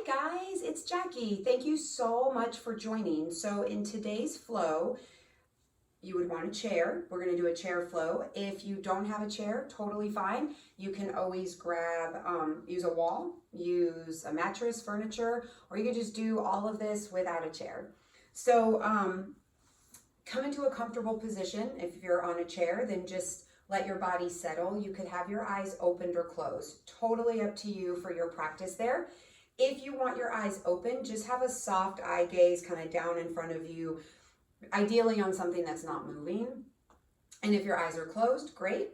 Hi guys, it's Jackie. Thank you so much for joining. So in today's flow, you would want a chair. We're going to do a chair flow. If you don't have a chair, totally fine. You can always grab, use a wall, use a mattress, furniture, or you can just do all of this without a chair. So come into a comfortable position. If you're on a chair, then just let your body settle. You could have your eyes opened or closed. Totally up to you for your practice there. If you want your eyes open, just have a soft eye gaze kind of down in front of you, ideally on something that's not moving. And if your eyes are closed, great.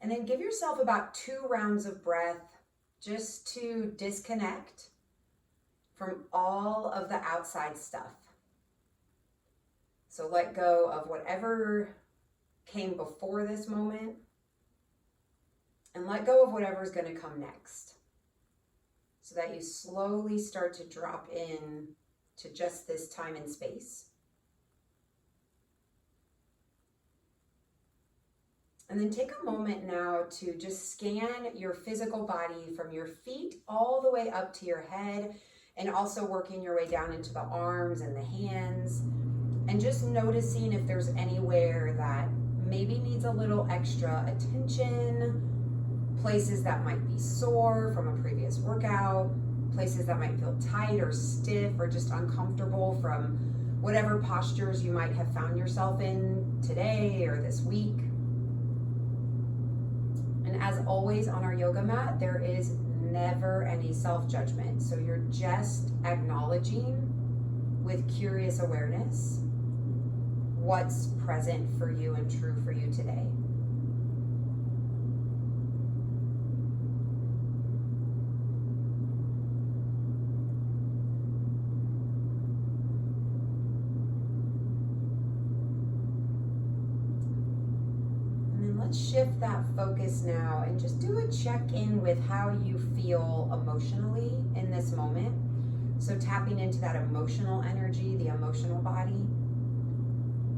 And then give yourself about 2 rounds of breath just to disconnect from all of the outside stuff. So let go of whatever came before this moment and let go of whatever's going to come next, so that you slowly start to drop in to just this time and space. And then take a moment now to just scan your physical body from your feet all the way up to your head, and also working your way down into the arms and the hands, and just noticing if there's anywhere that maybe needs a little extra attention, places that might be sore from a previous workout, places that might feel tight or stiff or just uncomfortable from whatever postures you might have found yourself in today or this week. And as always on our yoga mat, there is never any self-judgment. So you're just acknowledging with curious awareness what's present for you and true for you today. Shift that focus now and just do a check-in with how you feel emotionally in this moment. So tapping into that emotional energy, the emotional body.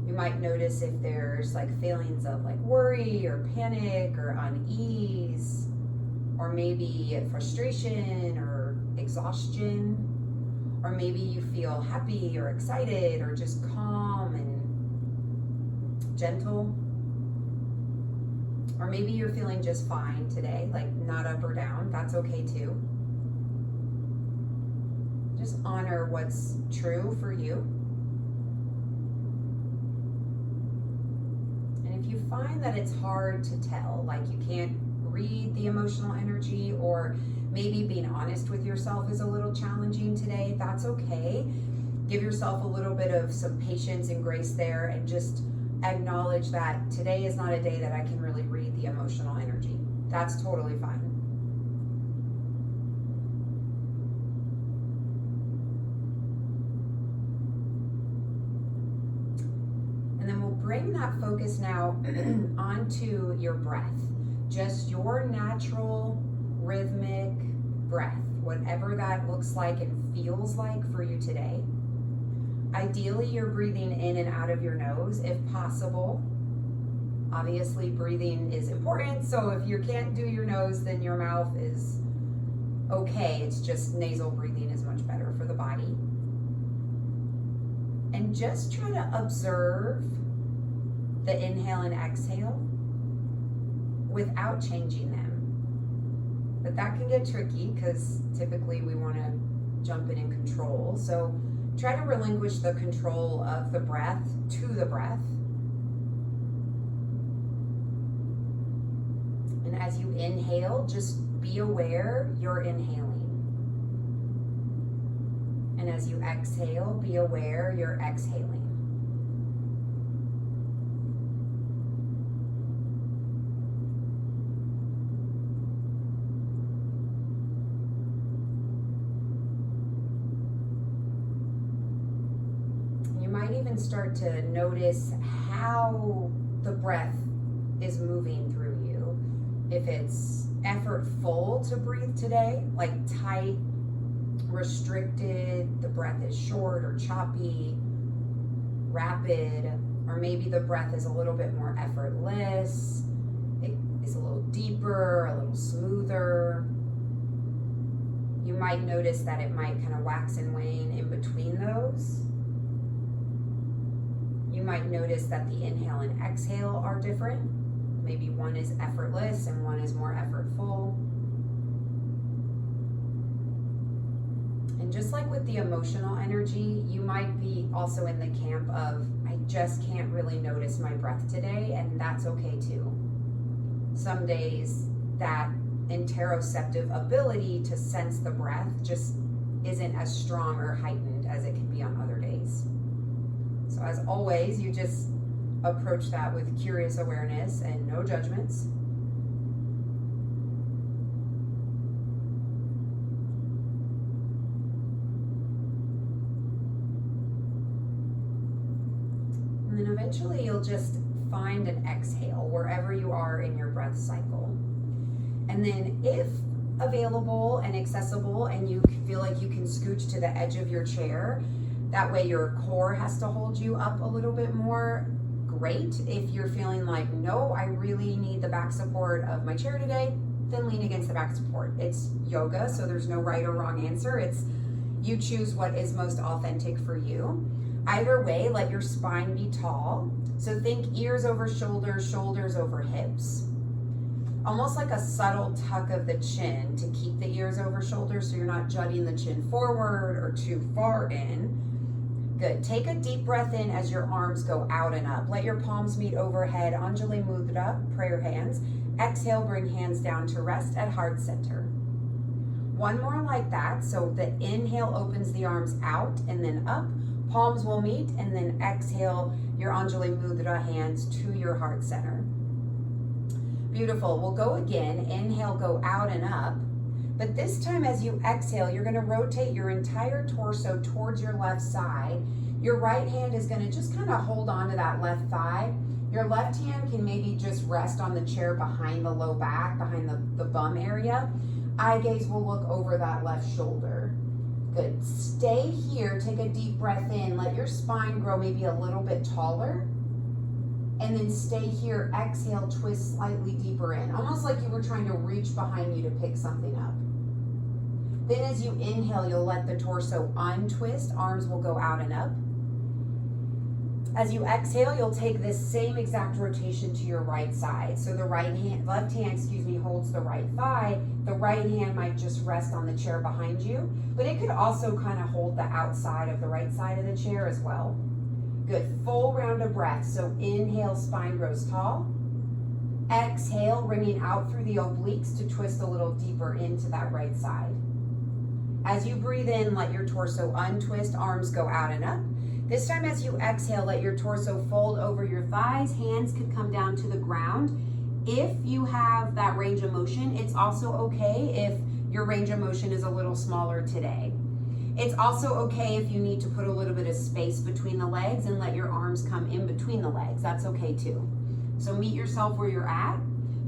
You might notice if there's like feelings of like worry or panic or unease, or maybe frustration or exhaustion, or maybe you feel happy or excited or just calm and gentle. Or maybe you're feeling just fine today, like not up or down. That's okay too. Just honor what's true for you. And if you find that it's hard to tell, like you can't read the emotional energy, or maybe being honest with yourself is a little challenging today, that's okay. Give yourself a little bit of some patience and grace there, and just acknowledge that today is not a day that I can really read the emotional energy. That's totally fine. And then we'll bring that focus now onto your breath. Just your natural rhythmic breath, whatever that looks like and feels like for you today. Ideally, you're breathing in and out of your nose if possible. Obviously, breathing is important, so if you can't do your nose, then your mouth is okay. It's just nasal breathing is much better for the body. And just try to observe the inhale and exhale without changing them. But that can get tricky because typically we want to jump in and control. So try to relinquish the control of the breath to the breath. And as you inhale, just be aware you're inhaling. And as you exhale, be aware you're exhaling. Start to notice how the breath is moving through you. If it's effortful to breathe today, like tight, restricted, the breath is short or choppy, rapid, or maybe the breath is a little bit more effortless, it is a little deeper, a little smoother. You might notice that it might kind of wax and wane in between those. You might notice that the inhale and exhale are different. Maybe one is effortless and one is more effortful. And just like with the emotional energy, you might be also in the camp of, I just can't really notice my breath today, and that's okay too. Some days that interoceptive ability to sense the breath just isn't as strong or heightened as it can be on other days. So as always, you just approach that with curious awareness and no judgments. And then eventually you'll just find an exhale wherever you are in your breath cycle. And then if available and accessible and you feel like you can scooch to the edge of your chair, that way your core has to hold you up a little bit more, great. If you're feeling like, no, I really need the back support of my chair today, then lean against the back support. It's yoga, so there's no right or wrong answer. It's you choose what is most authentic for you. Either way, let your spine be tall. So think ears over shoulders, shoulders over hips. Almost like a subtle tuck of the chin to keep the ears over shoulders so you're not jutting the chin forward or too far in. Good. Take a deep breath in as your arms go out and up. Let your palms meet overhead. Anjali Mudra, prayer hands. Exhale, bring hands down to rest at heart center. One more like that. So the inhale opens the arms out and then up. Palms will meet, and then exhale your Anjali Mudra hands to your heart center. Beautiful. We'll go again. Inhale, go out and up. But this time as you exhale, you're going to rotate your entire torso towards your left side. Your right hand is going to just kind of hold on to that left thigh. Your left hand can maybe just rest on the chair behind the low back, behind the bum area. Eye gaze will look over that left shoulder. Good. Stay here. Take a deep breath in. Let your spine grow maybe a little bit taller. And then stay here. Exhale, twist slightly deeper in. Almost like you were trying to reach behind you to pick something up. Then as you inhale, you'll let the torso untwist. Arms will go out and up. As you exhale, you'll take this same exact rotation to your right side. So the left hand, holds the right thigh. The right hand might just rest on the chair behind you, but it could also kind of hold the outside of the right side of the chair as well. Good. Full round of breath. So inhale, spine grows tall. Exhale, bringing out through the obliques to twist a little deeper into that right side. As you breathe in, let your torso untwist, arms go out and up. This time as you exhale, let your torso fold over your thighs. Hands could come down to the ground. If you have that range of motion, it's also okay if your range of motion is a little smaller today. It's also okay if you need to put a little bit of space between the legs and let your arms come in between the legs. That's okay too. So meet yourself where you're at.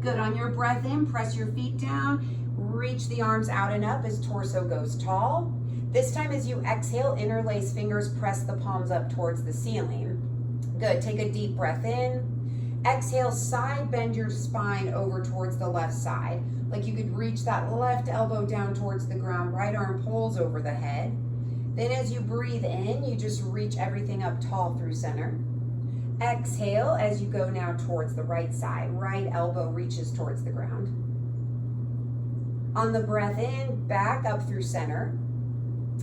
Good. On your breath in, press your feet down. Reach the arms out and up as torso goes tall. This time as you exhale, interlace fingers, press the palms up towards the ceiling. Good. Take a deep breath in. Exhale, side bend your spine over towards the left side. Like you could reach that left elbow down towards the ground, right arm pulls over the head. Then as you breathe in, you just reach everything up tall through center. Exhale as you go now towards the right side. Right elbow reaches towards the ground. On the breath in, back up through center.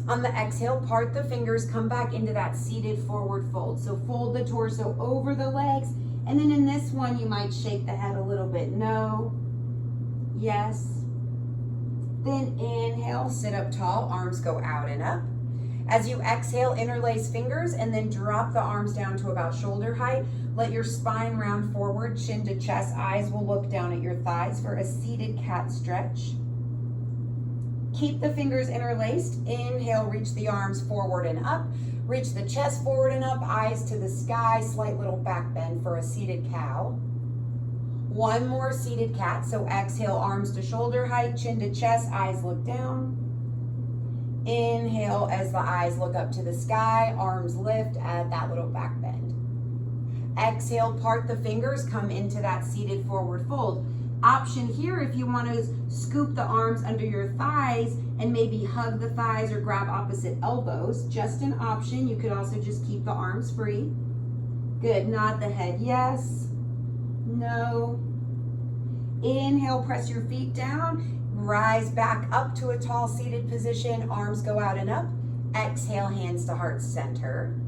On the exhale, part the fingers, come back into that seated forward fold. So fold the torso over the legs. And then in this one, you might shake the head a little bit. No. Yes. Then inhale, sit up tall, arms go out and up. As you exhale, interlace fingers and then drop the arms down to about shoulder height. Let your spine round forward, chin to chest. Eyes will look down at your thighs for a seated cat stretch. Keep the fingers interlaced. Inhale, reach the arms forward and up. Reach the chest forward and up, eyes to the sky, slight little back bend for a seated cow. One more seated cat. So exhale, arms to shoulder height, chin to chest, eyes look down. Inhale as the eyes look up to the sky, arms lift, add that little back bend. Exhale, part the fingers, come into that seated forward fold. Option here, if you want to scoop the arms under your thighs, and maybe hug the thighs or grab opposite elbows. Just an option. You could also just keep the arms free. Good. Nod the head. Yes. No. Inhale, press your feet down. Rise back up to a tall seated position. Arms go out and up. Exhale, hands to heart center.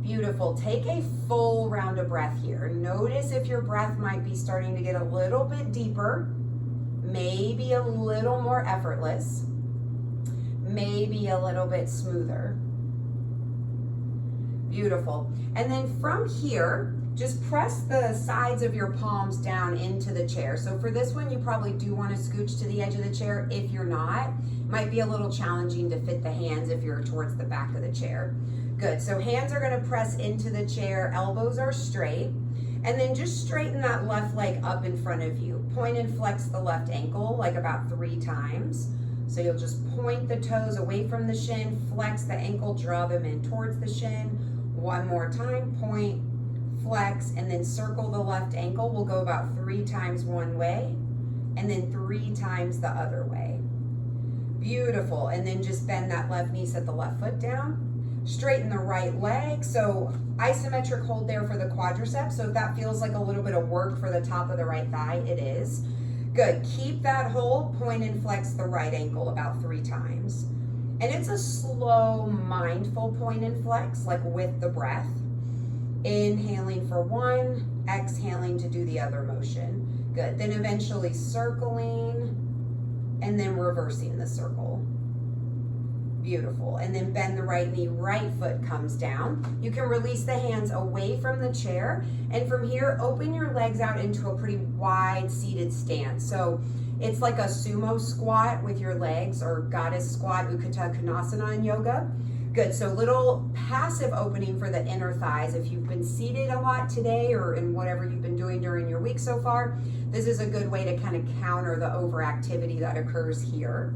Beautiful. Take a full round of breath here. Notice if your breath might be starting to get a little bit deeper, maybe a little more effortless, maybe a little bit smoother. Beautiful. And then from here, just press the sides of your palms down into the chair. So for this one, you probably do want to scooch to the edge of the chair. If you're not, might be a little challenging to fit the hands if you're towards the back of the chair. Good. So hands are going to press into the chair. Elbows are straight. And then just straighten that left leg up in front of you. Point and flex the left ankle like about 3 times. So you'll just point the toes away from the shin, flex the ankle, draw them in towards the shin. One more time, point, flex, and then circle the left ankle. We'll go about 3 times one way and then 3 times the other way. Beautiful. And then just bend that left knee, set the left foot down. Straighten the right leg. So isometric hold there for the quadriceps. So if that feels like a little bit of work for the top of the right thigh, it is. Good. Keep that hold. Point and flex the right ankle about 3 times. And it's a slow, mindful point and flex, like with the breath. Inhaling for 1, exhaling to do the other motion. Good. Then eventually circling and then reversing the circle. Beautiful. And then bend the right knee, right foot comes down. You can release the hands away from the chair. And from here, open your legs out into a pretty wide seated stance. So it's like a sumo squat with your legs, or goddess squat, Utthita Konasana in yoga. Good. So little passive opening for the inner thighs. If you've been seated a lot today or in whatever you've been doing during your week so far, this is a good way to kind of counter the overactivity that occurs here.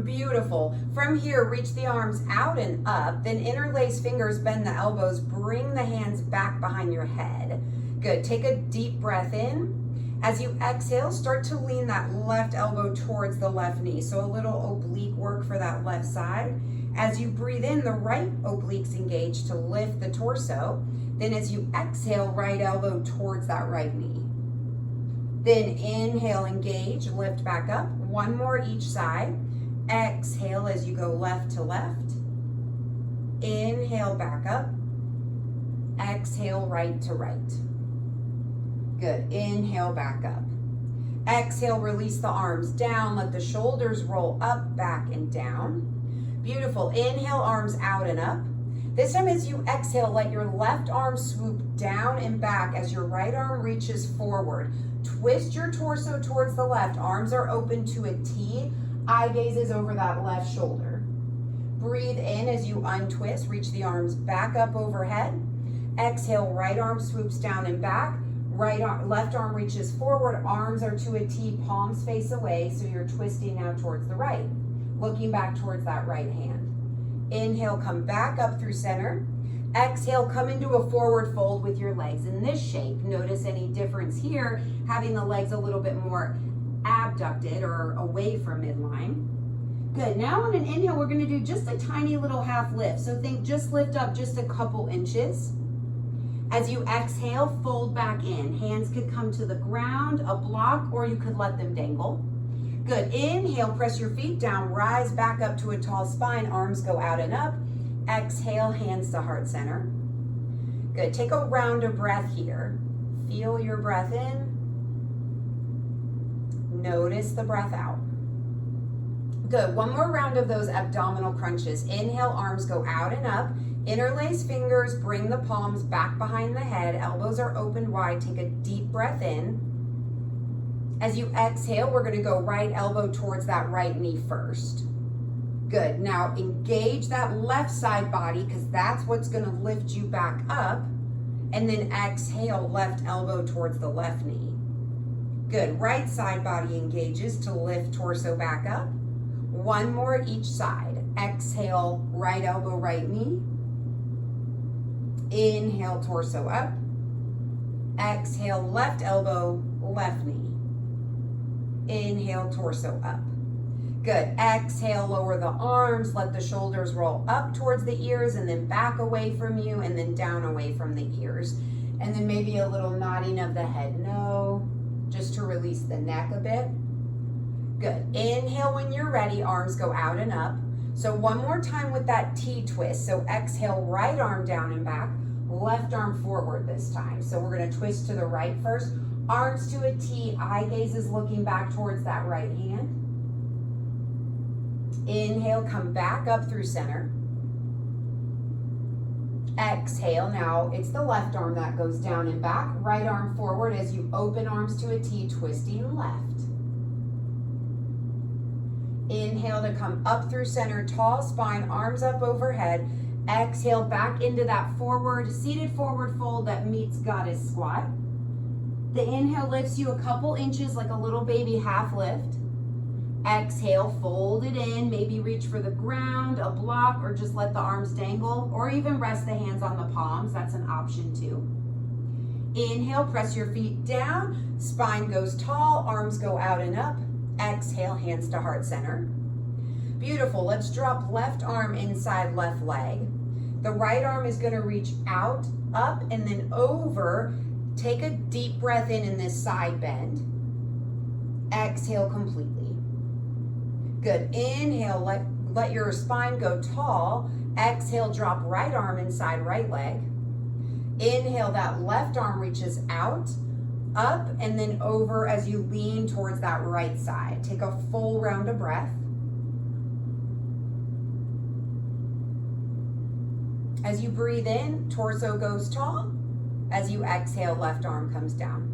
Beautiful. From here, reach the arms out and up, then interlace fingers, bend the elbows, bring the hands back behind your head. Good. Take a deep breath in. As you exhale, start to lean that left elbow towards the left knee. So a little oblique work for that left side. As you breathe in, the right obliques engage to lift the torso. Then as you exhale, right elbow towards that right knee. Then inhale, engage, lift back up. 1 more each side. Exhale as you go left to left. Inhale, back up. Exhale, right to right. Good. Inhale, back up. Exhale, release the arms down. Let the shoulders roll up, back, and down. Beautiful. Inhale, arms out and up. This time as you exhale, let your left arm swoop down and back as your right arm reaches forward. Twist your torso towards the left. Arms are open to a T. Eye gaze is over that left shoulder. Breathe in as you untwist. Reach the arms back up overhead. Exhale, right arm swoops down and back. Left arm reaches forward. Arms are to a T, palms face away. So you're twisting now towards the right. Looking back towards that right hand. Inhale, come back up through center. Exhale, come into a forward fold with your legs in this shape. Notice any difference here, having the legs a little bit more abducted or away from midline. Good. Now on an inhale, we're going to do just a tiny little half lift. So think just lift up just a couple inches. As you exhale, fold back in. Hands could come to the ground, a block, or you could let them dangle. Good. Inhale, press your feet down, rise back up to a tall spine, arms go out and up. Exhale, hands to heart center. Good. Take a round of breath here. Feel your breath in. Notice the breath out. Good. 1 more round of those abdominal crunches. Inhale, arms go out and up. Interlace fingers, bring the palms back behind the head. Elbows are open wide. Take a deep breath in. As you exhale, we're going to go right elbow towards that right knee first. Good. Now engage that left side body because that's what's going to lift you back up. And then exhale, left elbow towards the left knee. Good. Right side body engages to lift torso back up. 1 more each side. Exhale, right elbow, right knee. Inhale, torso up. Exhale, left elbow, left knee. Inhale, torso up. Good. Exhale, lower the arms, let the shoulders roll up towards the ears and then back away from you and then down away from the ears. And then maybe a little nodding of the head no, just to release the neck a bit. Good. Inhale when you're ready, arms go out and up. So one more time with that T twist. So exhale, right arm down and back, left arm forward this time. So we're gonna twist to the right first. Arms to a T, eye gaze is looking back towards that right hand. Inhale, come back up through center. Exhale, now it's the left arm that goes down and back. Right arm forward as you open arms to a T, twisting left. Inhale to come up through center, tall spine, arms up overhead. Exhale, back into that forward, seated forward fold that meets goddess squat. The inhale lifts you a couple inches like a little baby half lift. Exhale, fold it in, maybe reach for the ground, a block, or just let the arms dangle, or even rest the hands on the palms. That's an option too. Inhale, press your feet down, spine goes tall, arms go out and up. Exhale, hands to heart center. Beautiful. Let's drop left arm inside left leg. The right arm is going to reach out, up, and then over. Take a deep breath in this side bend. Exhale completely. Good. Inhale, let your spine go tall. Exhale, drop right arm inside right leg. Inhale, that left arm reaches out, up, and then over as you lean towards that right side. Take a full round of breath. As you breathe in, torso goes tall. As you exhale, left arm comes down.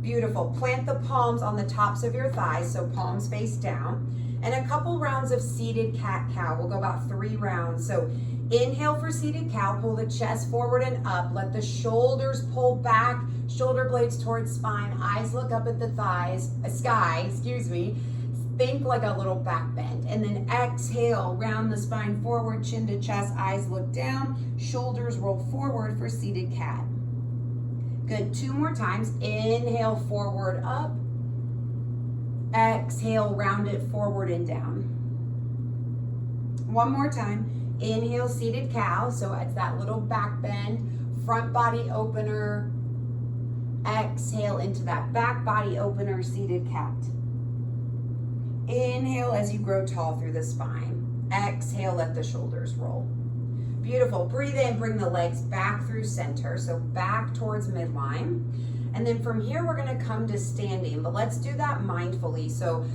Beautiful. Plant the palms on the tops of your thighs, so palms face down. And a couple rounds of seated cat-cow. We'll go about 3 rounds. So inhale for seated cow, pull the chest forward and up. Let the shoulders pull back, shoulder blades towards spine, eyes look up at the sky. Think like a little back bend. And then exhale, round the spine forward, chin to chest, eyes look down, shoulders roll forward for seated cat. Good, 2 more times. Inhale, forward, up. Exhale, round it forward and down. 1 more time. Inhale, seated cow. So it's that little back bend, front body opener. Exhale into that back body opener, seated cat. Inhale as you grow tall through the spine. Exhale, let the shoulders roll. Beautiful. Breathe in, bring the legs back through center, so back towards midline. And then from here, we're going to come to standing, but let's do that mindfully. So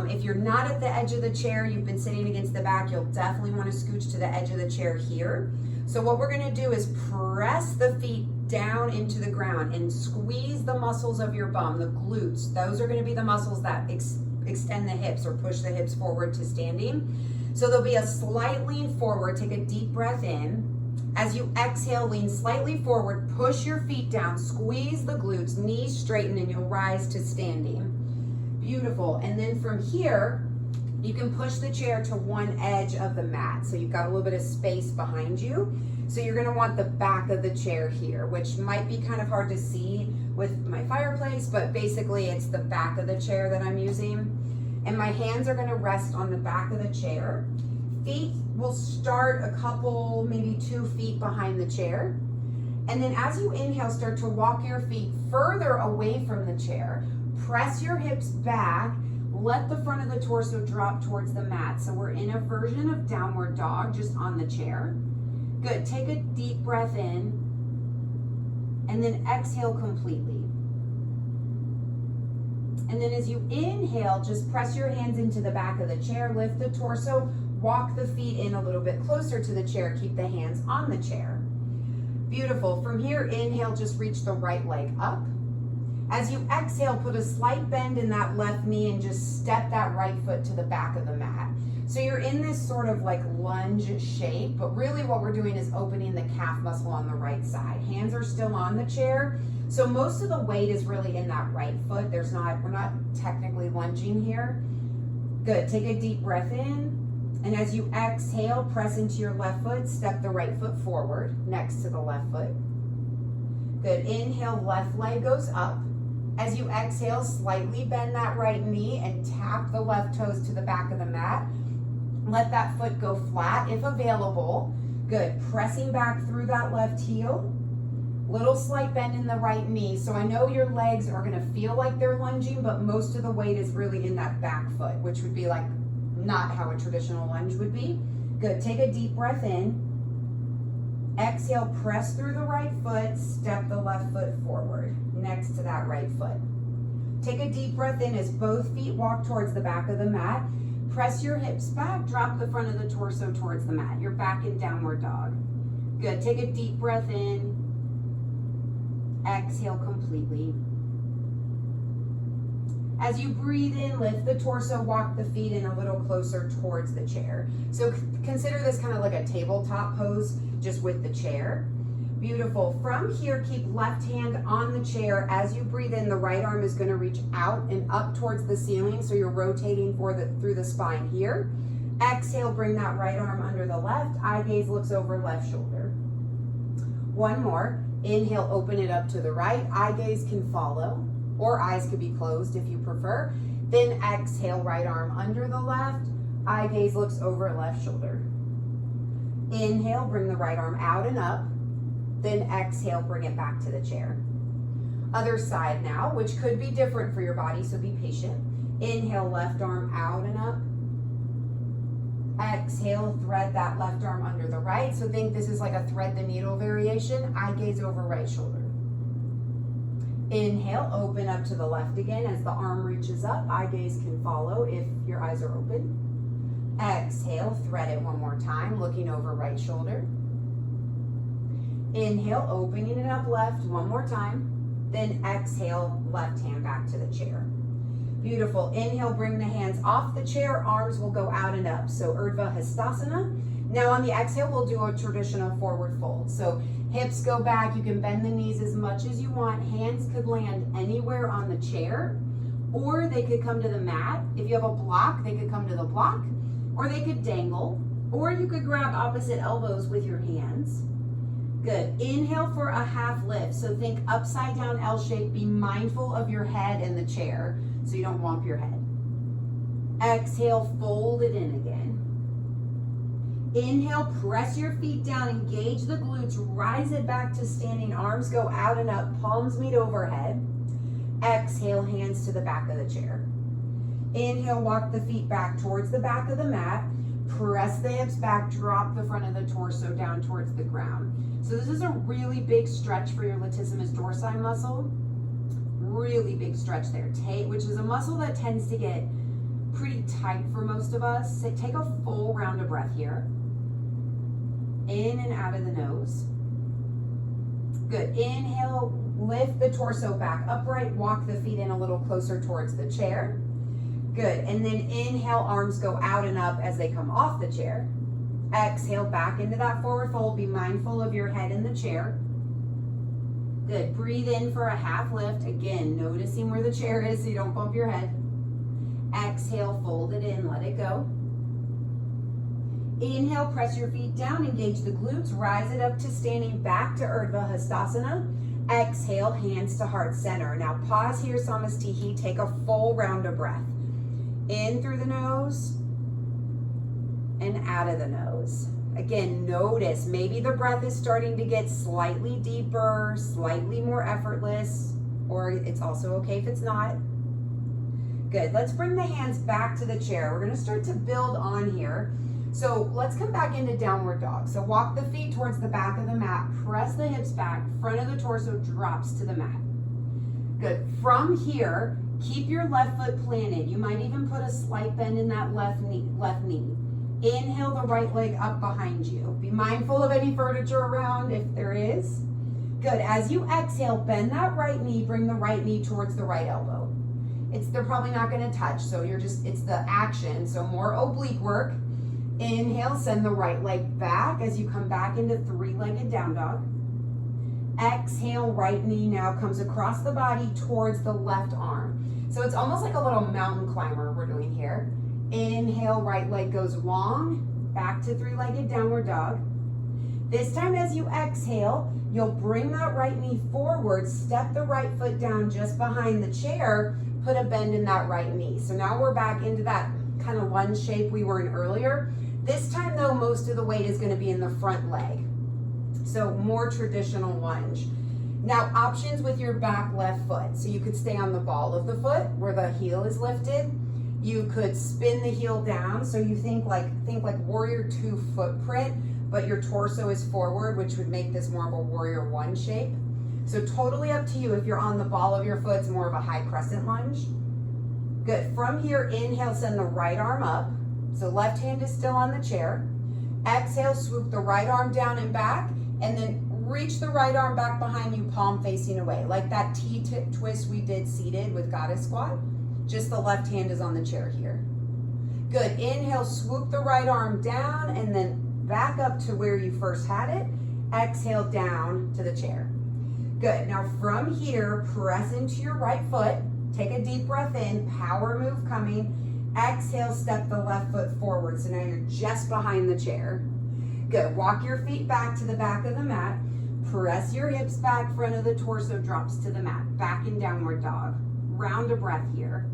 if you're not at the edge of the chair, you've been sitting against the back, you'll definitely want to scooch to the edge of the chair here. So what we're going to do is press the feet down into the ground and squeeze the muscles of your bum, the glutes. Those are going to be the muscles that extend the hips or push the hips forward to standing. So there'll be a slight lean forward. Take a deep breath in. As you exhale, lean slightly forward, push your feet down, squeeze the glutes, knees straighten, and you'll rise to standing. Beautiful. And then from here, you can push the chair to one edge of the mat. So you've got a little bit of space behind you. So you're going to want the back of the chair here, which might be kind of hard to see with my fireplace, but basically it's the back of the chair that I'm using. And my hands are going to rest on the back of the chair. Feet will start a couple, maybe 2 feet behind the chair. And then as you inhale, start to walk your feet further away from the chair. Press your hips back. Let the front of the torso drop towards the mat. So we're in a version of downward dog, just on the chair. Good. Take a deep breath in. And then exhale completely. And then as you inhale, just press your hands into the back of the chair, lift the torso, walk the feet in a little bit closer to the chair, keep the hands on the chair. Beautiful. From here, inhale, just reach the right leg up. As you exhale, put a slight bend in that left knee and just step that right foot to the back of the mat. So you're in this sort of like lunge shape, but really what we're doing is opening the calf muscle on the right side. Hands are still on the chair. So most of the weight is really in that right foot. We're not technically lunging here. Good. Take a deep breath in. And as you exhale, press into your left foot, step the right foot forward next to the left foot. Good. Inhale, left leg goes up. As you exhale, slightly bend that right knee and tap the left toes to the back of the mat. Let that foot go flat if available. Good. Pressing back through that left heel. Little slight bend in the right knee. So I know your legs are going to feel like they're lunging, but most of the weight is really in that back foot, which would be like not how a traditional lunge would be. Good. Take a deep breath in. Exhale, press through the right foot, step the left foot forward next to that right foot. Take a deep breath in as both feet walk towards the back of the mat. Press your hips back, drop the front of the torso towards the mat. You're back in downward dog. Good. Take a deep breath in. Exhale completely. As you breathe in, lift the torso, walk the feet in a little closer towards the chair. So consider this kind of like a tabletop pose, just with the chair. Beautiful. From here, keep left hand on the chair. As you breathe in, the right arm is going to reach out and up towards the ceiling, so you're rotating through the spine here. Exhale, bring that right arm under the left. Eye gaze looks over left shoulder. One more. Inhale, open it up to the right. Eye gaze can follow, or eyes could be closed if you prefer. Then exhale, right arm under the left. Eye gaze looks over left shoulder. Inhale, bring the right arm out and up. Then exhale, bring it back to the chair. Other side now, which could be different for your body, so be patient. Inhale, left arm out and up. Exhale, thread that left arm under the right. So think this is like a thread the needle variation. Eye gaze over right shoulder. Inhale, open up to the left again as the arm reaches up. Eye gaze can follow if your eyes are open. Exhale, thread it one more time, looking over right shoulder. Inhale, opening it up left one more time. Then exhale, left hand back to the chair. Beautiful. Inhale, bring the hands off the chair. Arms will go out and up. So Urdhva Hastasana. Now on the exhale, we'll do a traditional forward fold. So hips go back. You can bend the knees as much as you want. Hands could land anywhere on the chair, or they could come to the mat. If you have a block, they could come to the block, or they could dangle, or you could grab opposite elbows with your hands. Good. Inhale for a half lift. So think upside down L shape. Be mindful of your head in the chair so you don't whomp your head. Exhale, fold it in again. Inhale, press your feet down, engage the glutes, rise it back to standing. Arms go out and up, palms meet overhead. Exhale, hands to the back of the chair. Inhale, walk the feet back towards the back of the mat. Press the hips back, drop the front of the torso down towards the ground. So this is a really big stretch for your latissimus dorsi muscle. Really big stretch there, which is a muscle that tends to get pretty tight for most of us. So take a full round of breath here. In and out of the nose. Good. Inhale, lift the torso back upright, walk the feet in a little closer towards the chair. Good. And then inhale, arms go out and up as they come off the chair. Exhale, back into that forward fold. Be mindful of your head in the chair. Good. Breathe in for a half lift. Again, noticing where the chair is so you don't bump your head. Exhale, fold it in, let it go. Inhale, press your feet down, engage the glutes, rise it up to standing, back to Urdhva Hastasana. Exhale, hands to heart center. Now pause here, Samastihi. Take a full round of breath. In through the nose and out of the nose. Again, notice maybe the breath is starting to get slightly deeper, slightly more effortless, or it's also okay if it's not. Good. Let's bring the hands back to the chair. We're going to start to build on here. So let's come back into downward dog. So walk the feet towards the back of the mat, press the hips back, front of the torso drops to the mat. Good. From here, keep your left foot planted. You might even put a slight bend in that left knee. Inhale the right leg up behind you. Be mindful of any furniture around if there is. Good. As you exhale, bend that right knee, bring the right knee towards the right elbow. They're probably not going to touch, so it's the action, so more oblique work. Inhale, send the right leg back as you come back into three-legged down dog. Exhale, right knee now comes across the body towards the left arm. So it's almost like a little mountain climber we're doing here. Inhale, right leg goes long, back to three-legged downward dog. This time as you exhale, you'll bring that right knee forward, step the right foot down just behind the chair, put a bend in that right knee. So now we're back into that kind of lunge shape we were in earlier. This time though, most of the weight is gonna be in the front leg. So more traditional lunge. Now options with your back left foot. So you could stay on the ball of the foot where the heel is lifted. You could spin the heel down. So you think like warrior two footprint, but your torso is forward, which would make this more of a warrior one shape. So totally up to you. If you're on the ball of your foot, it's more of a high crescent lunge. Good. From here, inhale, send the right arm up. So left hand is still on the chair. Exhale, swoop the right arm down and back, and then reach the right arm back behind you, palm facing away. Like that T-twist we did seated with goddess squat. Just the left hand is on the chair here. Good. Inhale, swoop the right arm down, and then back up to where you first had it. Exhale, down to the chair. Good. Now from here, press into your right foot. Take a deep breath in, power move coming. Exhale, step the left foot forward. So now you're just behind the chair. Good. Walk your feet back to the back of the mat. Press your hips back, front of the torso drops to the mat. Back in downward dog. Round a breath here.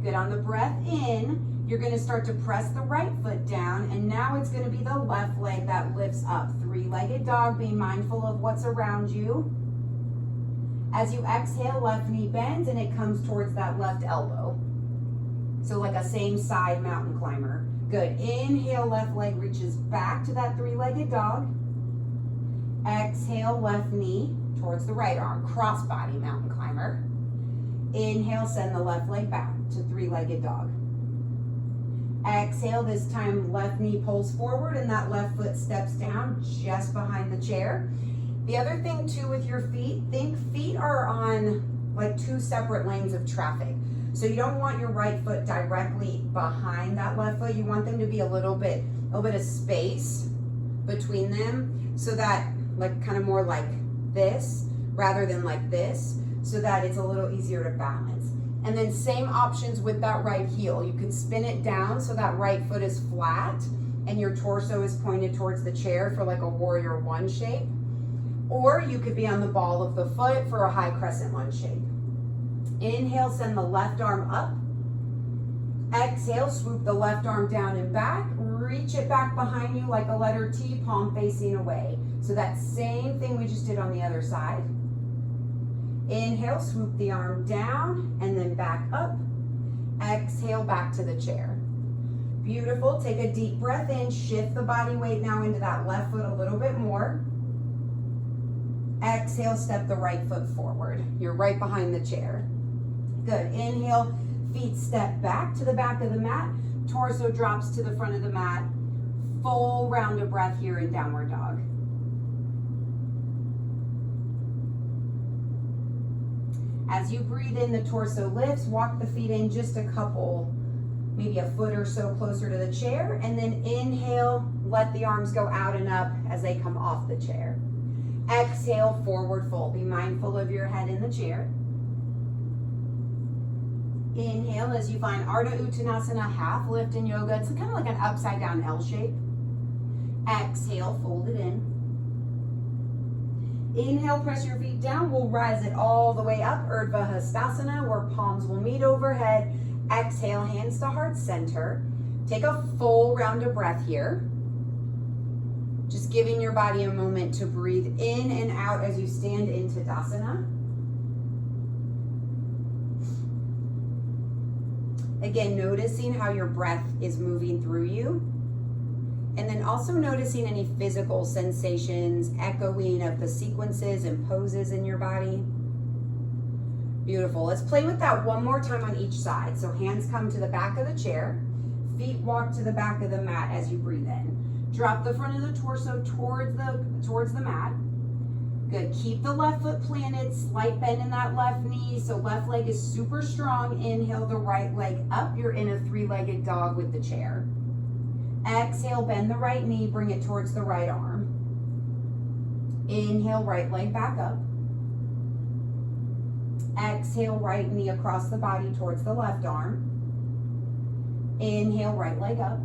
Good. On the breath in, you're going to start to press the right foot down, and now it's going to be the left leg that lifts up. Three-legged dog, being mindful of what's around you. As you exhale, left knee bends and it comes towards that left elbow. So like a same side mountain climber. Good. Inhale, left leg reaches back to that three-legged dog. Exhale, left knee towards the right arm. Crossbody mountain climber. Inhale, send the left leg back to three-legged dog. Exhale, this time left knee pulls forward and that left foot steps down just behind the chair. The other thing too with your feet, think feet are on like two separate lanes of traffic. So you don't want your right foot directly behind that left foot. You want them to be a little bit of space between them, so that like kind of more like this rather than like this, so that it's a little easier to balance. And then same options with that right heel. You can spin it down so that right foot is flat and your torso is pointed towards the chair for like a warrior one shape. Or you could be on the ball of the foot for a high crescent lunge shape. Inhale, send the left arm up. Exhale, swoop the left arm down and back. Reach it back behind you like a letter T, palm facing away. So that same thing we just did on the other side. Inhale, swoop the arm down and then back up. Exhale, back to the chair. Beautiful. Take a deep breath in. Shift the body weight now into that left foot a little bit more. Exhale, step the right foot forward. You're right behind the chair. Good. Inhale, feet step back to the back of the mat. Torso drops to the front of the mat. Full round of breath here in downward dog. As you breathe in, the torso lifts. Walk the feet in just a couple, maybe a foot or so closer to the chair. And then inhale, let the arms go out and up as they come off the chair. Exhale, forward fold. Be mindful of your head in the chair. Inhale as you find Ardha Uttanasana, half lift in yoga. It's kind of like an upside down L shape. Exhale, fold it in. Inhale, press your feet down. We'll rise it all the way up. Urdhva Hastasana, where palms will meet overhead. Exhale, hands to heart center. Take a full round of breath here. Just giving your body a moment to breathe in and out as you stand into Tadasana. Again, noticing how your breath is moving through you. And then also noticing any physical sensations, echoing of the sequences and poses in your body. Beautiful. Let's play with that one more time on each side. So hands come to the back of the chair. Feet walk to the back of the mat as you breathe in. Drop the front of the torso towards the mat. Good. Keep the left foot planted. Slight bend in that left knee. So left leg is super strong. Inhale the right leg up. You're in a three-legged dog with the chair. Exhale, bend the right knee. Bring it towards the right arm. Inhale, right leg back up. Exhale, right knee across the body towards the left arm. Inhale, right leg up.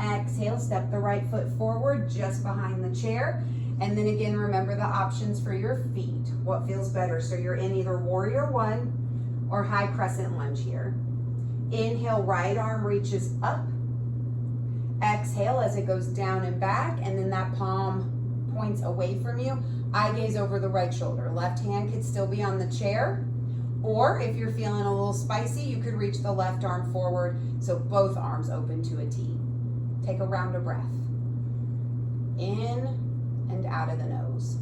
Exhale, step the right foot forward just behind the chair. And then again, remember the options for your feet. What feels better? So you're in either warrior one or high crescent lunge here. Inhale, right arm reaches up. Exhale as it goes down and back, and then that palm points away from you. Eye gaze over the right shoulder. Left hand could still be on the chair, or if you're feeling a little spicy, you could reach the left arm forward, so both arms open to a T. Take a round of breath. In and out of the nose.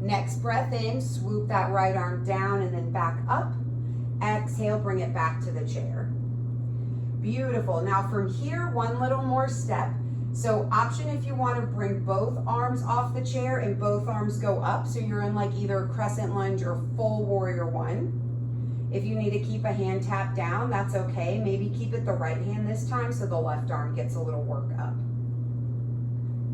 Next breath in, swoop that right arm down and then back up. Exhale, bring it back to the chair. Beautiful. Now from here, one little more step. So option if you want to bring both arms off the chair and both arms go up. So you're in like either crescent lunge or full warrior one. If you need to keep a hand tapped down, that's okay. Maybe keep it the right hand this time so the left arm gets a little work up.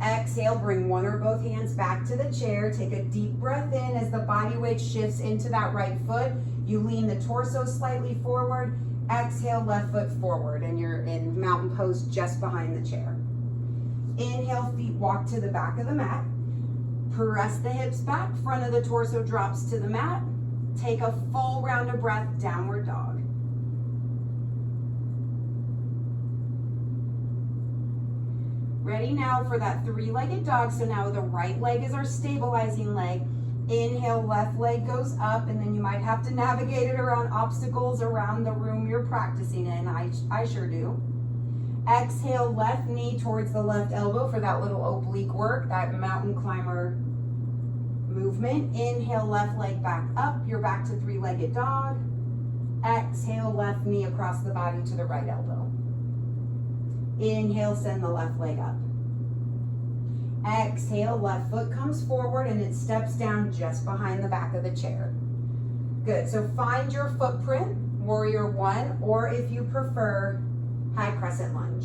Exhale, bring one or both hands back to the chair. Take a deep breath in as the body weight shifts into that right foot. You lean the torso slightly forward. Exhale, left foot forward, and you're in mountain pose just behind the chair. Inhale, feet walk to the back of the mat. Press the hips back, front of the torso drops to the mat. Take a full round of breath, downward dog. Ready now for that three-legged dog. So now the right leg is our stabilizing leg. Inhale, left leg goes up, and then you might have to navigate it around obstacles around the room you're practicing in. I sure do. Exhale, left knee towards the left elbow for that little oblique work, that mountain climber movement. Inhale, left leg back up. You're back to three-legged dog. Exhale, left knee across the body to the right elbow. Inhale, send the left leg up. Exhale, left foot comes forward and it steps down just behind the back of the chair. Good, so find your footprint, warrior one, or if you prefer, high crescent lunge.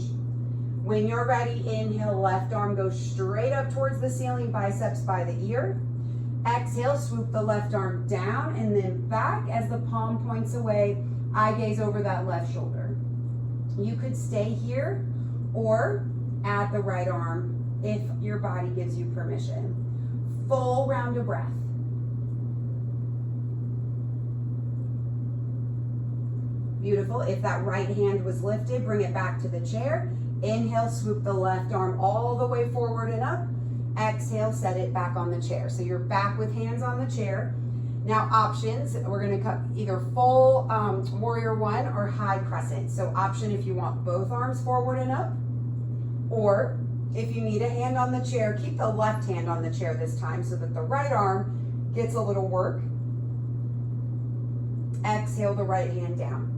When you're ready, inhale, left arm goes straight up towards the ceiling, biceps by the ear. Exhale, swoop the left arm down and then back as the palm points away, eye gaze over that left shoulder. You could stay here or add the right arm if your body gives you permission. Full round of breath. Beautiful. If that right hand was lifted, bring it back to the chair. Inhale, swoop the left arm all the way forward and up. Exhale, set it back on the chair. So you're back with hands on the chair. Now options, we're gonna cut either full warrior one or high crescent. So option if you want both arms forward and up, or if you need a hand on the chair, keep the left hand on the chair this time so that the right arm gets a little work. Exhale the right hand down.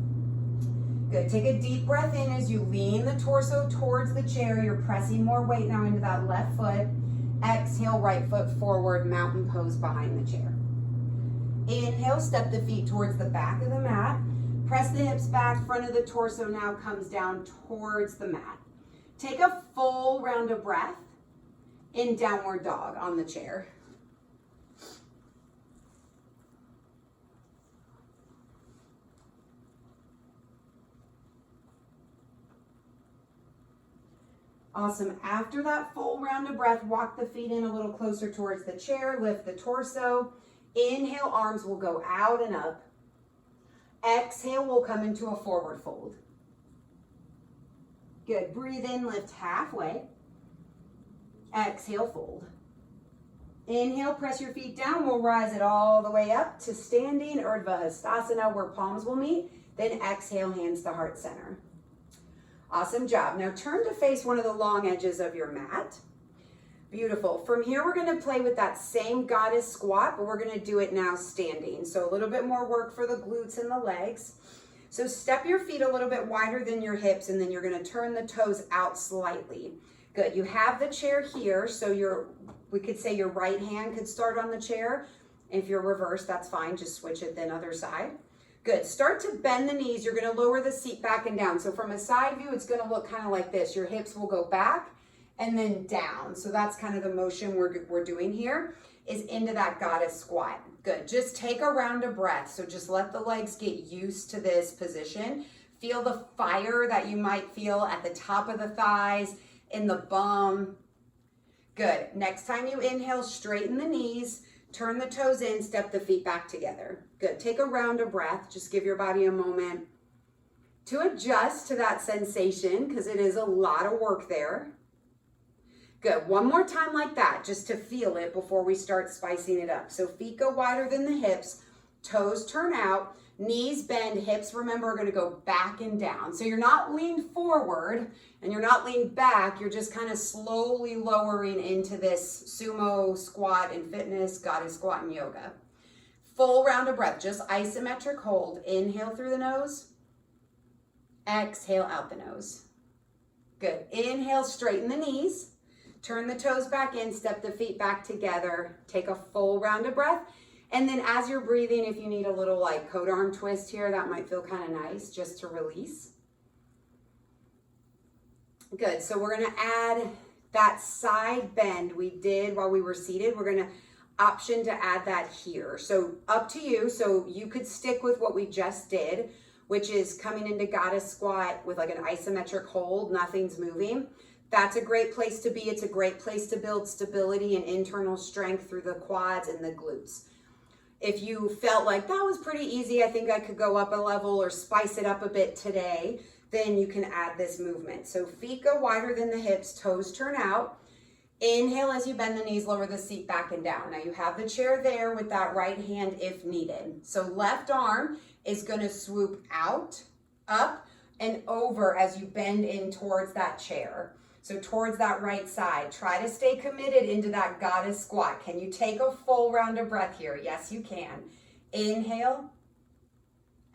Good, take a deep breath in as you lean the torso towards the chair. You're pressing more weight now into that left foot. Exhale, right foot forward, mountain pose behind the chair. Inhale, step the feet towards the back of the mat. Press the hips back, front of the torso now comes down towards the mat. Take a full round of breath in downward dog on the chair. Awesome. After that full round of breath, walk the feet in a little closer towards the chair, lift the torso. Inhale, arms will go out and up. Exhale, we'll come into a forward fold. Good, breathe in, lift halfway. Exhale, fold. Inhale, press your feet down. We'll rise it all the way up to standing Urdhva Hastasana where palms will meet. Then exhale, hands to heart center. Awesome job. Now turn to face one of the long edges of your mat. Beautiful. From here, we're going to play with that same goddess squat, but we're going to do it now standing. So a little bit more work for the glutes and the legs. So step your feet a little bit wider than your hips, and then you're going to turn the toes out slightly. Good. You have the chair here, so we could say your right hand could start on the chair. If you're reversed, that's fine. Just switch it then other side. Good. Start to bend the knees. You're going to lower the seat back and down. So from a side view, it's going to look kind of like this. Your hips will go back and then down. So that's kind of the motion we're doing here, is into that goddess squat. Good. Just take a round of breath. So just let the legs get used to this position. Feel the fire that you might feel at the top of the thighs, in the bum. Good. Next time you inhale, straighten the knees, turn the toes in, step the feet back together. Good. Take a round of breath. Just give your body a moment to adjust to that sensation because it is a lot of work there. Good. One more time like that, just to feel it before we start spicing it up. So feet go wider than the hips, toes turn out, knees bend, hips, remember, are going to go back and down. So you're not leaned forward and you're not leaned back. You're just kind of slowly lowering into this sumo squat in fitness, goddess squat in yoga. Full round of breath, just isometric hold. Inhale through the nose. Exhale out the nose. Good. Inhale, straighten the knees. Turn the toes back in, step the feet back together. Take a full round of breath. And then as you're breathing, if you need a little like coat arm twist here, that might feel kind of nice just to release. Good, so we're gonna add that side bend we did while we were seated. We're gonna option to add that here. So up to you, so you could stick with what we just did, which is coming into goddess squat with like an isometric hold, nothing's moving. That's a great place to be. It's a great place to build stability and internal strength through the quads and the glutes. If you felt like that was pretty easy, I think I could go up a level or spice it up a bit today, then you can add this movement. So feet go wider than the hips, toes turn out. Inhale as you bend the knees, lower the seat back and down. Now you have the chair there with that right hand if needed. So left arm is going to swoop out, up, and over as you bend in towards that chair. So towards that right side, try to stay committed into that goddess squat. Can you take a full round of breath here? Yes, you can. Inhale,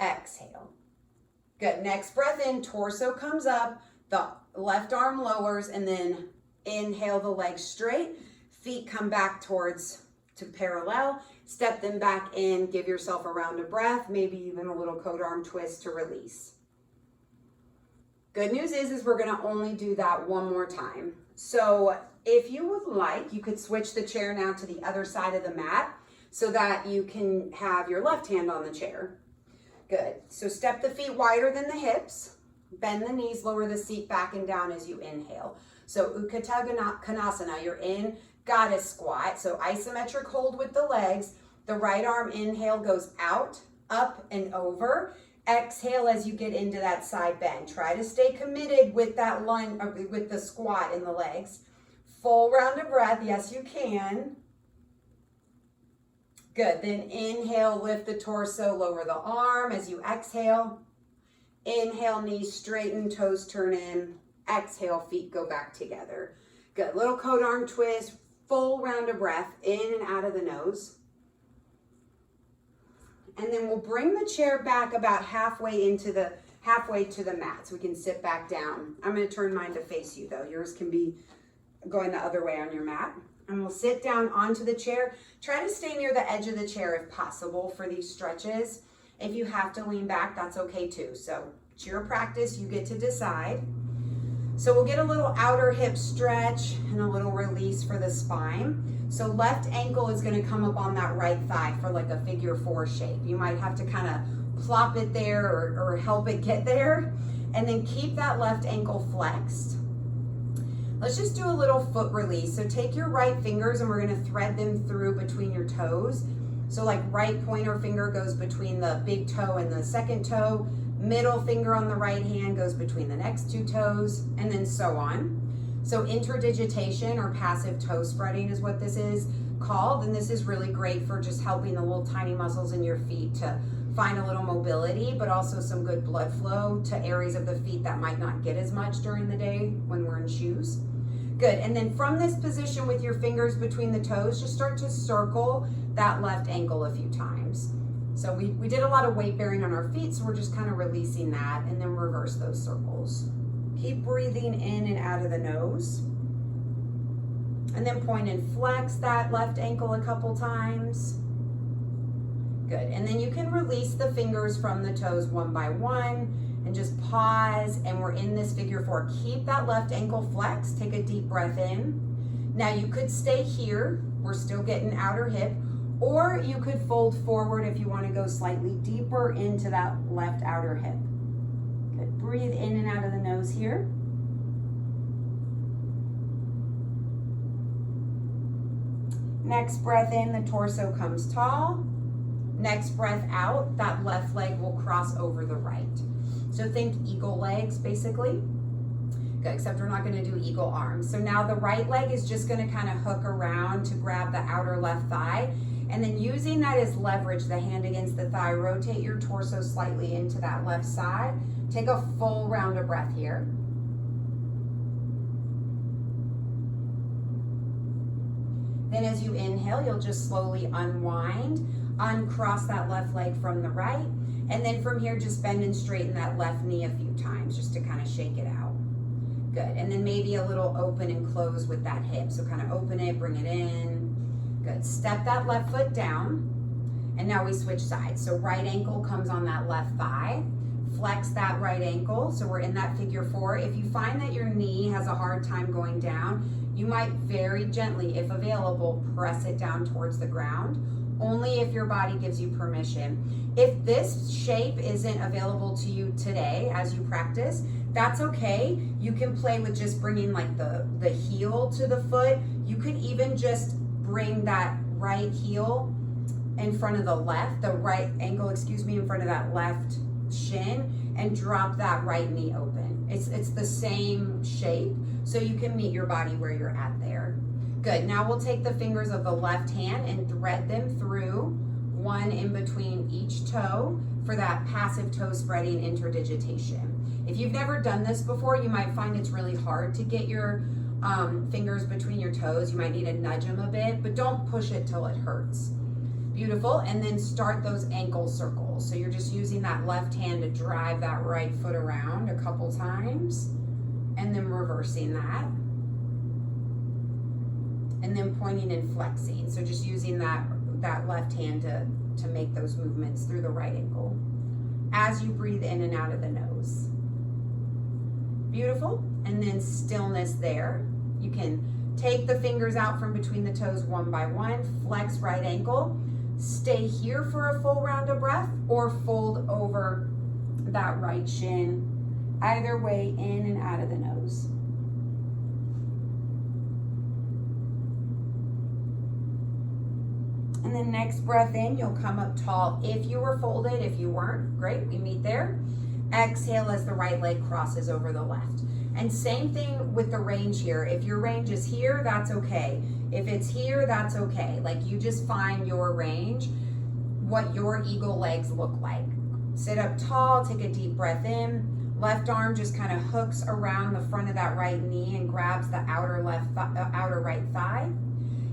exhale. Good, next breath in, torso comes up, the left arm lowers, and then inhale the legs straight, feet come back towards to parallel, step them back in, give yourself a round of breath, maybe even a little coat arm twist to release. Good news is we're gonna only do that one more time. So if you would like, you could switch the chair now to the other side of the mat so that you can have your left hand on the chair. Good, so step the feet wider than the hips, bend the knees, lower the seat back and down as you inhale. So Utthita Konasana, you're in goddess squat. So isometric hold with the legs, the right arm inhale goes out, up and over. Exhale as you get into that side bend. Try to stay committed with that lunge, with the squat in the legs. Full round of breath. Yes, you can. Good. Then inhale, lift the torso, lower the arm as you exhale. Inhale, knees straighten, toes turn in. Exhale, feet go back together. Good. Little coat arm twist. Full round of breath in and out of the nose. And then we'll bring the chair back about halfway to the mat so we can sit back down. I'm going to turn mine to face you though. Yours can be going the other way on your mat. And we'll sit down onto the chair. Try to stay near the edge of the chair if possible for these stretches. If you have to lean back, that's okay too. So it's your practice, you get to decide. So we'll get a little outer hip stretch and a little release for the spine. So left ankle is going to come up on that right thigh for like a figure 4 shape. You might have to kind of plop it there or help it get there. And then keep that left ankle flexed. Let's just do a little foot release. So take your right fingers and we're going to thread them through between your toes. So like right pointer finger goes between the big toe and the second toe. Middle finger on the right hand goes between the next 2 toes, and then so on. So interdigitation or passive toe spreading is what this is called, and this is really great for just helping the little tiny muscles in your feet to find a little mobility, but also some good blood flow to areas of the feet that might not get as much during the day when we're in shoes. Good, and then from this position with your fingers between the toes, just start to circle that left ankle a few times. So we did a lot of weight bearing on our feet, so we're just kind of releasing that and then reverse those circles. Keep breathing in and out of the nose. And then point and flex that left ankle a couple times. Good, and then you can release the fingers from the toes one by one and just pause, and we're in this figure 4. Keep that left ankle flexed, take a deep breath in. Now you could stay here, we're still getting outer hip, or you could fold forward if you want to go slightly deeper into that left outer hip. Good. Breathe in and out of the nose here. Next breath in, the torso comes tall. Next breath out, that left leg will cross over the right. So think eagle legs, basically. Good, except we're not gonna do eagle arms. So now the right leg is just gonna kind of hook around to grab the outer left thigh. And then using that as leverage, the hand against the thigh, rotate your torso slightly into that left side. Take a full round of breath here. Then as you inhale, you'll just slowly unwind, uncross that left leg from the right. And then from here, just bend and straighten that left knee a few times just to kind of shake it out. Good, and then maybe a little open and close with that hip. So kind of open it, bring it in. Good, step that left foot down. And now we switch sides. So right ankle comes on that left thigh. Flex that right ankle. So we're in that figure four. If you find that your knee has a hard time going down, you might very gently, if available, press it down towards the ground, only if your body gives you permission. If this shape isn't available to you today as you practice, that's okay. You can play with just bringing like the heel to the foot. You could even just bring that right heel in front of the left, the right ankle, in front of that left shin, and drop that right knee open. It's the same shape, so you can meet your body where you're at there. Good, now we'll take the fingers of the left hand and thread them through, one in between each toe for that passive toe spreading interdigitation. If you've never done this before, you might find it's really hard to get your fingers between your toes. You might need to nudge them a bit, but don't push it till it hurts. Beautiful, and then start those ankle circles. So you're just using that left hand to drive that right foot around a couple times, and then reversing that. And then pointing and flexing. So just using that left hand to make those movements through the right ankle as you breathe in and out of the nose. Beautiful, and then stillness there. You can take the fingers out from between the toes one by one, flex right ankle, stay here for a full round of breath, or fold over that right shin, either way, in and out of the nose. And then next breath in, you'll come up tall. If you were folded, if you weren't, great, we meet there. Exhale as the right leg crosses over the left. And same thing with the range here. If your range is here, that's okay. If it's here, that's okay. Like, you just find your range, what your eagle legs look like. Sit up tall, take a deep breath in. Left arm just kind of hooks around the front of that right knee and grabs the outer right thigh.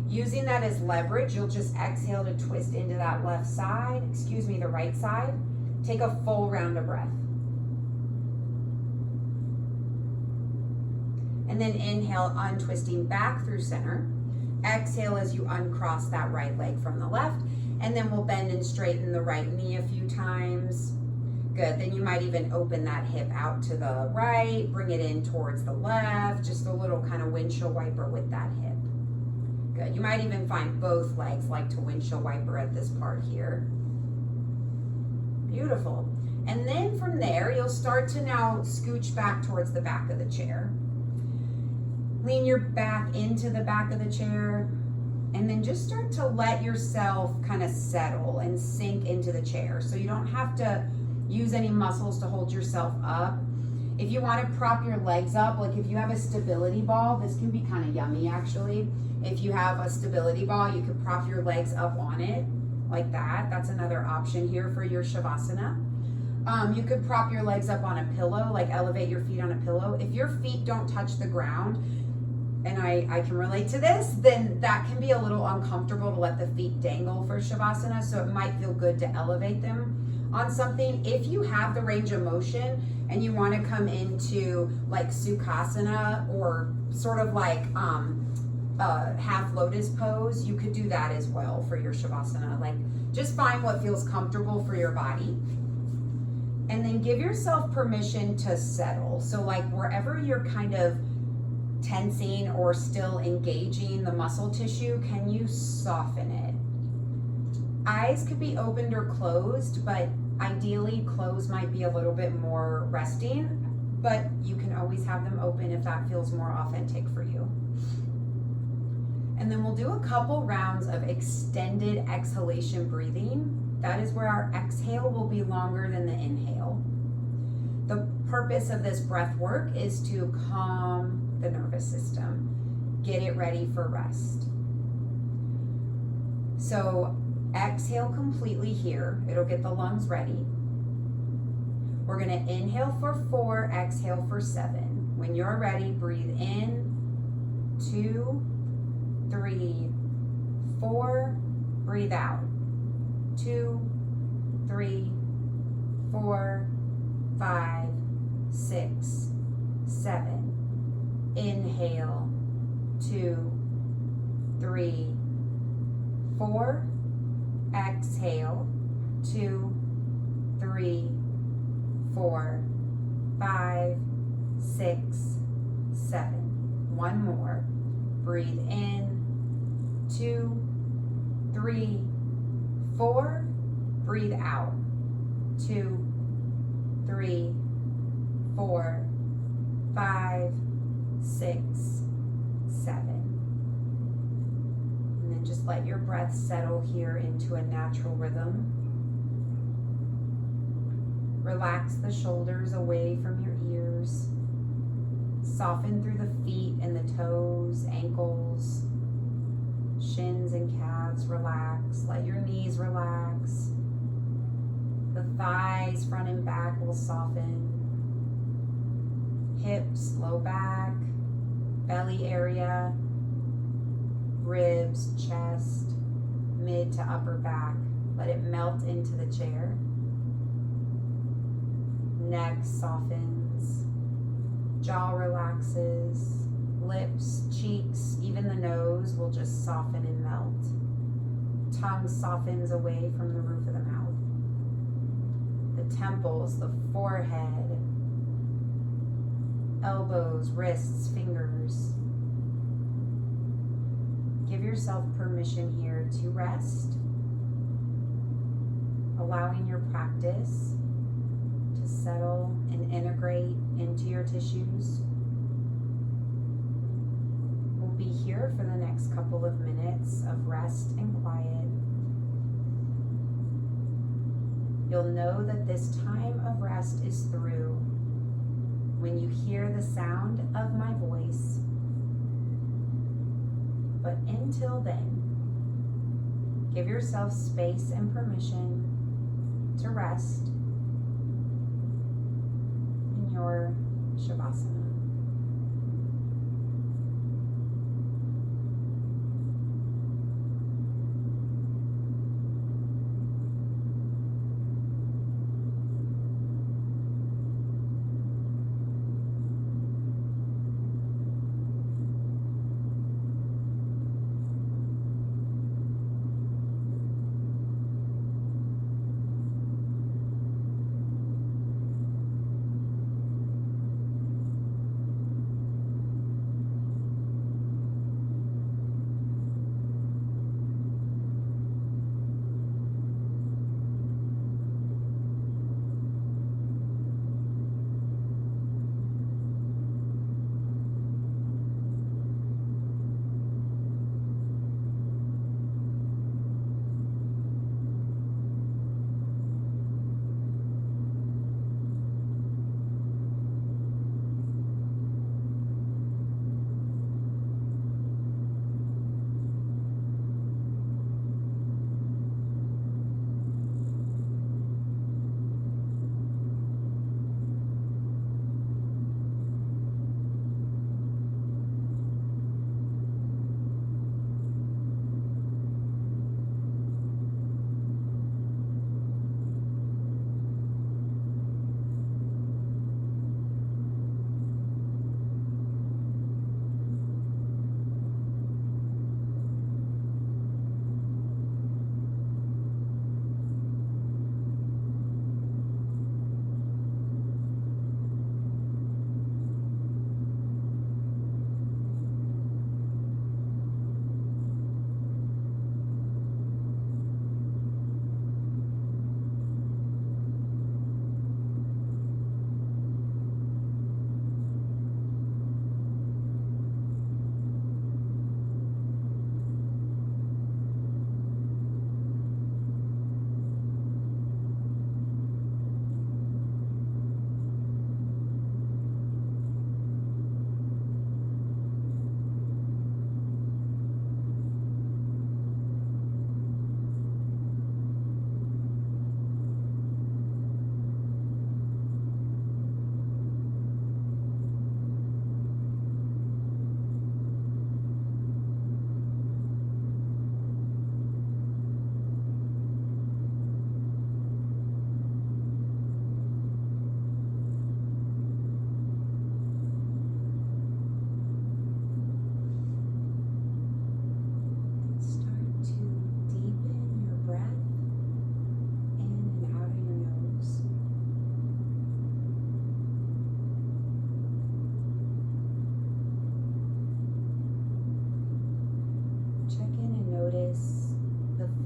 Using that as leverage, you'll just exhale to twist into that left side, the right side. Take a full round of breath. And then inhale, untwisting back through center. Exhale as you uncross that right leg from the left. And then we'll bend and straighten the right knee a few times. Good, then you might even open that hip out to the right, bring it in towards the left, just a little kind of windshield wiper with that hip. Good, you might even find both legs like to windshield wiper at this part here. Beautiful. And then from there, you'll start to now scooch back towards the back of the chair. Lean your back into the back of the chair, and then just start to let yourself kind of settle and sink into the chair. So you don't have to use any muscles to hold yourself up. If you want to prop your legs up, like if you have a stability ball, this can be kind of yummy actually. If you have a stability ball, you could prop your legs up on it like that. That's another option here for your Shavasana. You could prop your legs up on a pillow, like elevate your feet on a pillow. If your feet don't touch the ground, and I can relate to this, then that can be a little uncomfortable to let the feet dangle for Shavasana, so it might feel good to elevate them on something. If you have the range of motion and you want to come into like Sukhasana or sort of like half lotus pose, you could do that as well for your Shavasana. Like, just find what feels comfortable for your body. And then give yourself permission to settle. So like wherever you're kind of tensing or still engaging the muscle tissue, can you soften it? Eyes could be opened or closed, but Ideally, clothes might be a little bit more resting, but you can always have them open if that feels more authentic for you. And then we'll do a couple rounds of extended exhalation breathing. That is where our exhale will be longer than the inhale. The purpose of this breath work is to calm the nervous system, get it ready for rest. So exhale completely here. It'll get the lungs ready. We're gonna inhale for 4, exhale for 7. When you're ready, breathe in, 2, 3, 4, breathe out, 2, 3, 4, 5, 6, 7. Inhale, 2, 3, 4. Exhale, 2, 3, 4, 5, 6, 7. One more. Breathe in, 2, 3, 4. Breathe out, 2, 3, 4, 5, 6, 7. And then just let your breath settle here into a natural rhythm. Relax the shoulders away from your ears. Soften through the feet and the toes, ankles, shins and calves. Relax. Let your knees relax. The thighs, front and back, will soften. Hips, low back, belly area, ribs, chest, mid to upper back. Let it melt into the chair. Neck softens. Jaw relaxes. Lips, cheeks, even the nose will just soften and melt. Tongue softens away from the roof of the mouth. The temples, the forehead, elbows, wrists, fingers. Give yourself permission here to rest, allowing your practice to settle and integrate into your tissues. We'll be here for the next couple of minutes of rest and quiet. You'll know that this time of rest is through when you hear the sound of my voice. But until then, give yourself space and permission to rest in your Shavasana.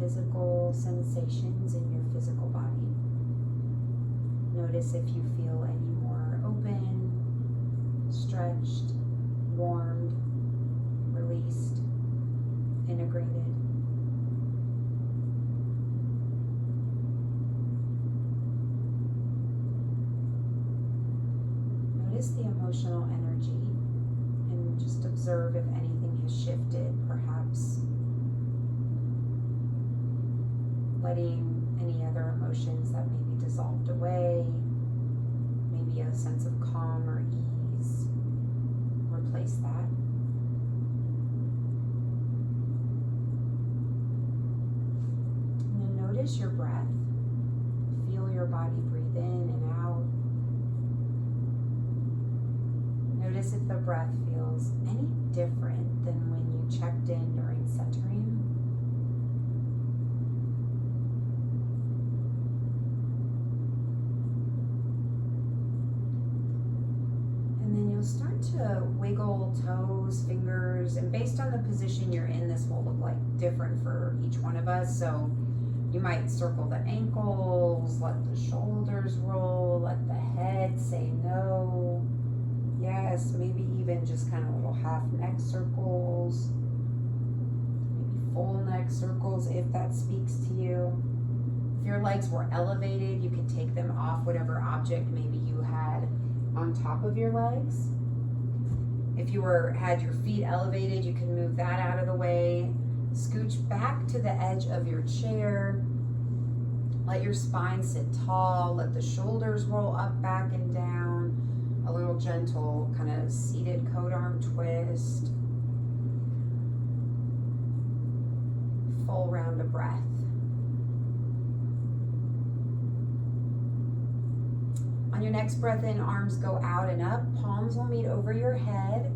physical sensations in your physical body. Notice if you feel any more open, stretched, warmed, released, integrated. Notice the emotional energy and just observe if anything has shifted, perhaps letting any other emotions that may be dissolved away, maybe a sense of calm or ease, replace that. And then notice your breath. Feel your body breathe in and out. Notice if the breath feels any different than when you checked in during centering. Start to wiggle toes, fingers, and based on the position you're in, this will look like different for each one of us. So you might circle the ankles, let the shoulders roll, let the head say no, yes, maybe even just kind of little half neck circles, maybe full neck circles if that speaks to you. If your legs were elevated, you could take them off whatever object maybe you had on top of your legs. If you had your feet elevated, you can move that out of the way. Scooch back to the edge of your chair. Let your spine sit tall. Let the shoulders roll up, back, and down. A little gentle kind of seated coat arm twist. Full round of breath. On your next breath in, arms go out and up. Palms will meet over your head.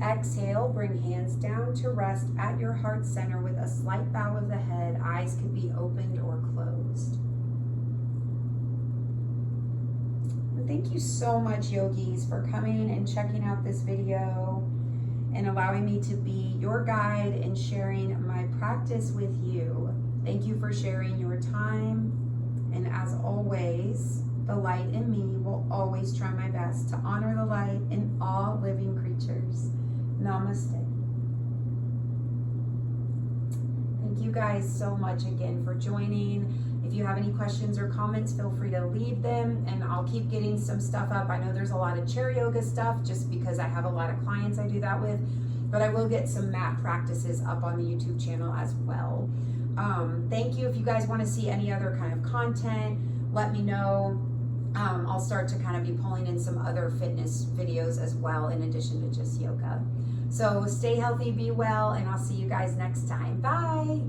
Exhale, bring hands down to rest at your heart center with a slight bow of the head. Eyes could be opened or closed. And thank you so much, yogis, for coming and checking out this video and allowing me to be your guide and sharing my practice with you. Thank you for sharing your time. And as always, the light in me will always try my best to honor the light in all living creatures. Namaste. Thank you guys so much again for joining. If you have any questions or comments, feel free to leave them and I'll keep getting some stuff up. I know there's a lot of chair yoga stuff just because I have a lot of clients I do that with, but I will get some mat practices up on the YouTube channel as well. Thank you. If you guys want to see any other kind of content, let me know. I'll start to kind of be pulling in some other fitness videos as well in addition to just yoga. So stay healthy, be well, and I'll see you guys next time. Bye.